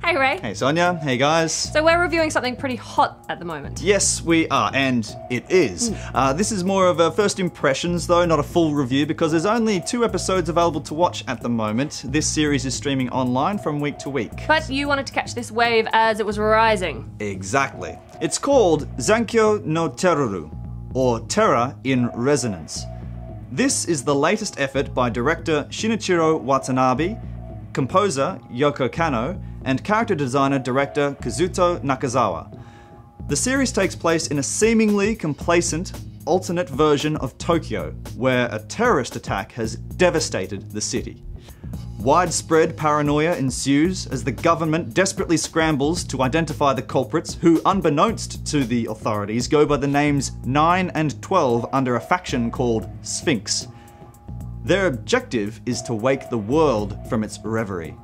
Hey Ray. Hey Sonia, hey guys. So we're reviewing something pretty hot at the moment. Yes, we are, and it is. This is more of a first impressions though, not a full review, because there's only 2 episodes available to watch at the moment. This series is streaming online from week to week. But you wanted to catch this wave as it was rising. Exactly. It's called Zankyo no Teroru, or Terror in Resonance. This is the latest effort by director Shinichiro Watanabe, composer Yoko Kanno, and character designer-director Kazuto Nakazawa. The series takes place in a seemingly complacent, alternate version of Tokyo, where a terrorist attack has devastated the city. Widespread paranoia ensues as the government desperately scrambles to identify the culprits who, unbeknownst to the authorities, go by the names 9 and 12 under a faction called Sphinx. Their objective is to wake the world from its reverie.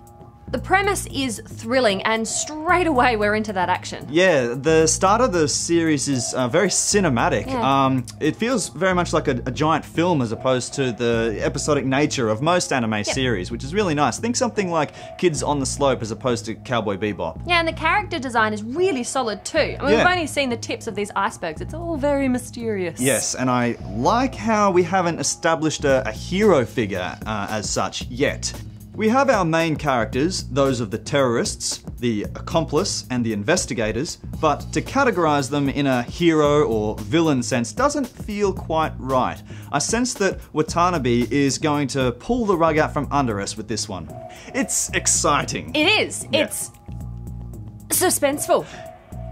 The premise is thrilling, and straight away we're into that action. Yeah, the start of the series is very cinematic. Yeah. It feels very much like a giant film as opposed to the episodic nature of most anime series, which is really nice. Think something like Kids on the Slope as opposed to Cowboy Bebop. Yeah, and the character design is really solid too. I mean, we've only seen the tips of these icebergs. It's all very mysterious. Yes, and I like how we haven't established a hero figure as such yet. We have our main characters, those of the terrorists, the accomplice, and the investigators, but to categorize them in a hero or villain sense doesn't feel quite right. I sense that Watanabe is going to pull the rug out from under us with this one. It's exciting. It is. Yeah. It's suspenseful.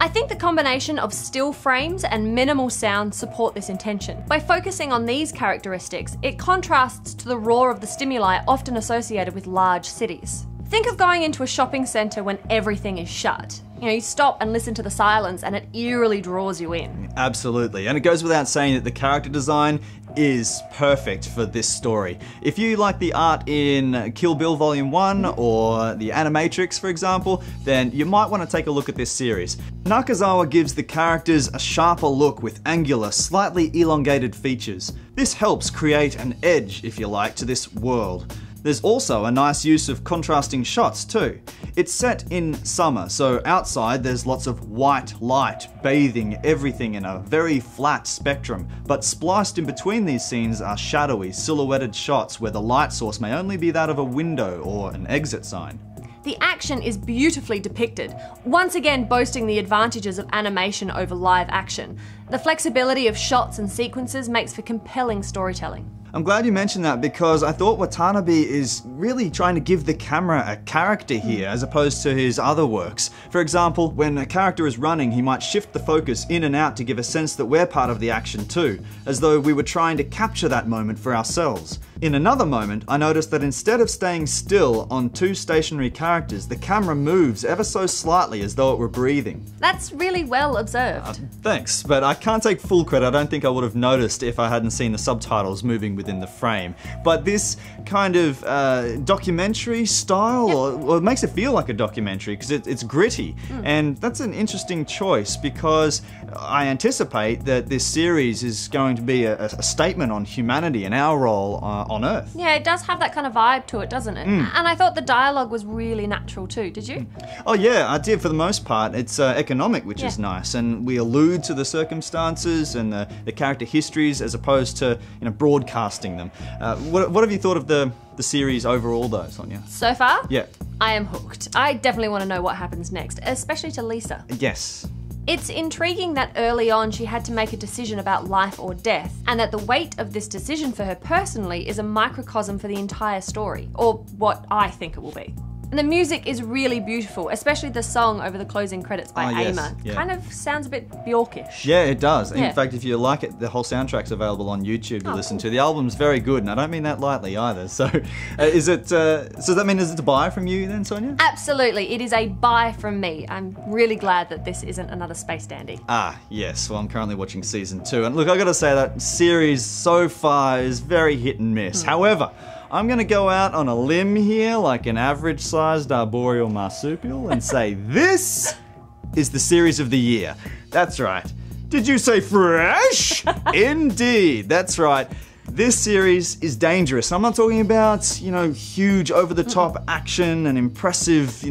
I think the combination of still frames and minimal sound support this intention. By focusing on these characteristics, it contrasts to the roar of the stimuli often associated with large cities. Think of going into a shopping centre when everything is shut. You know, you stop and listen to the silence and it eerily draws you in. Absolutely, and it goes without saying that the character design is perfect for this story. If you like the art in Kill Bill Volume 1 or The Animatrix, for example, then you might want to take a look at this series. Nakazawa gives the characters a sharper look with angular, slightly elongated features. This helps create an edge, if you like, to this world. There's also a nice use of contrasting shots too. It's set in summer, so outside there's lots of white light bathing everything in a very flat spectrum, but spliced in between these scenes are shadowy, silhouetted shots where the light source may only be that of a window or an exit sign. The action is beautifully depicted, once again boasting the advantages of animation over live action. The flexibility of shots and sequences makes for compelling storytelling. I'm glad you mentioned that because I thought Watanabe is really trying to give the camera a character here as opposed to his other works. For example, when a character is running, he might shift the focus in and out to give a sense that we're part of the action too, as though we were trying to capture that moment for ourselves. In another moment, I noticed that instead of staying still on 2 stationary characters, the camera moves ever so slightly as though it were breathing. That's really well observed. Thanks, but I can't take full credit. I don't think I would have noticed if I hadn't seen the subtitles moving within the frame. But this kind of documentary style, or it makes it feel like a documentary because it's gritty. And that's an interesting choice because I anticipate that this series is going to be a statement on humanity and our role on Earth. Yeah, it does have that kind of vibe to it, doesn't it? And I thought the dialogue was really natural too, did you? Oh yeah, I did for the most part. It's economic, which is nice, and we allude to the circumstances and the character histories as opposed to broadcasting them. What have you thought of the series overall though, Sonia? So far? Yeah. I am hooked. I definitely want to know what happens next, especially to Lisa. Yes. It's intriguing that early on she had to make a decision about life or death, and that the weight of this decision for her personally is a microcosm for the entire story, or what I think it will be. And the music is really beautiful, especially the song over the closing credits by Aimer. Yeah. Kind of sounds a bit Bjorkish. Yeah, it does. Yeah. In fact, if you like it, the whole soundtrack's available on YouTube to listen to. The album's very good, and I don't mean that lightly either. So, is it? So does that mean is it a buy from you then, Sonia? Absolutely, it is a buy from me. I'm really glad that this isn't another space dandy. Ah, yes. Well, I'm currently watching season 2, and look, I got to say that series so far is very hit and miss. However, I'm gonna go out on a limb here like an average-sized arboreal marsupial and say this is the series of the year. That's right. Did you say fresh? Indeed, that's right. This series is dangerous. I'm not talking about, huge over-the-top action and impressive,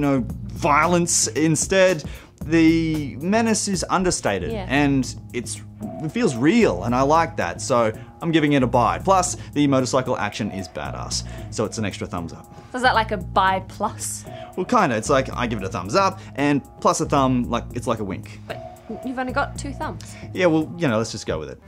violence. Instead, the menace is understated, Yeah. and it feels real, and I like that, so I'm giving it a buy. Plus, the motorcycle action is badass, so it's an extra thumbs up. So is that like a buy plus? Well, kinda, it's like I give it a thumbs up, and plus a thumb, like it's like a wink. But you've only got 2 thumbs. Yeah, well, let's just go with it.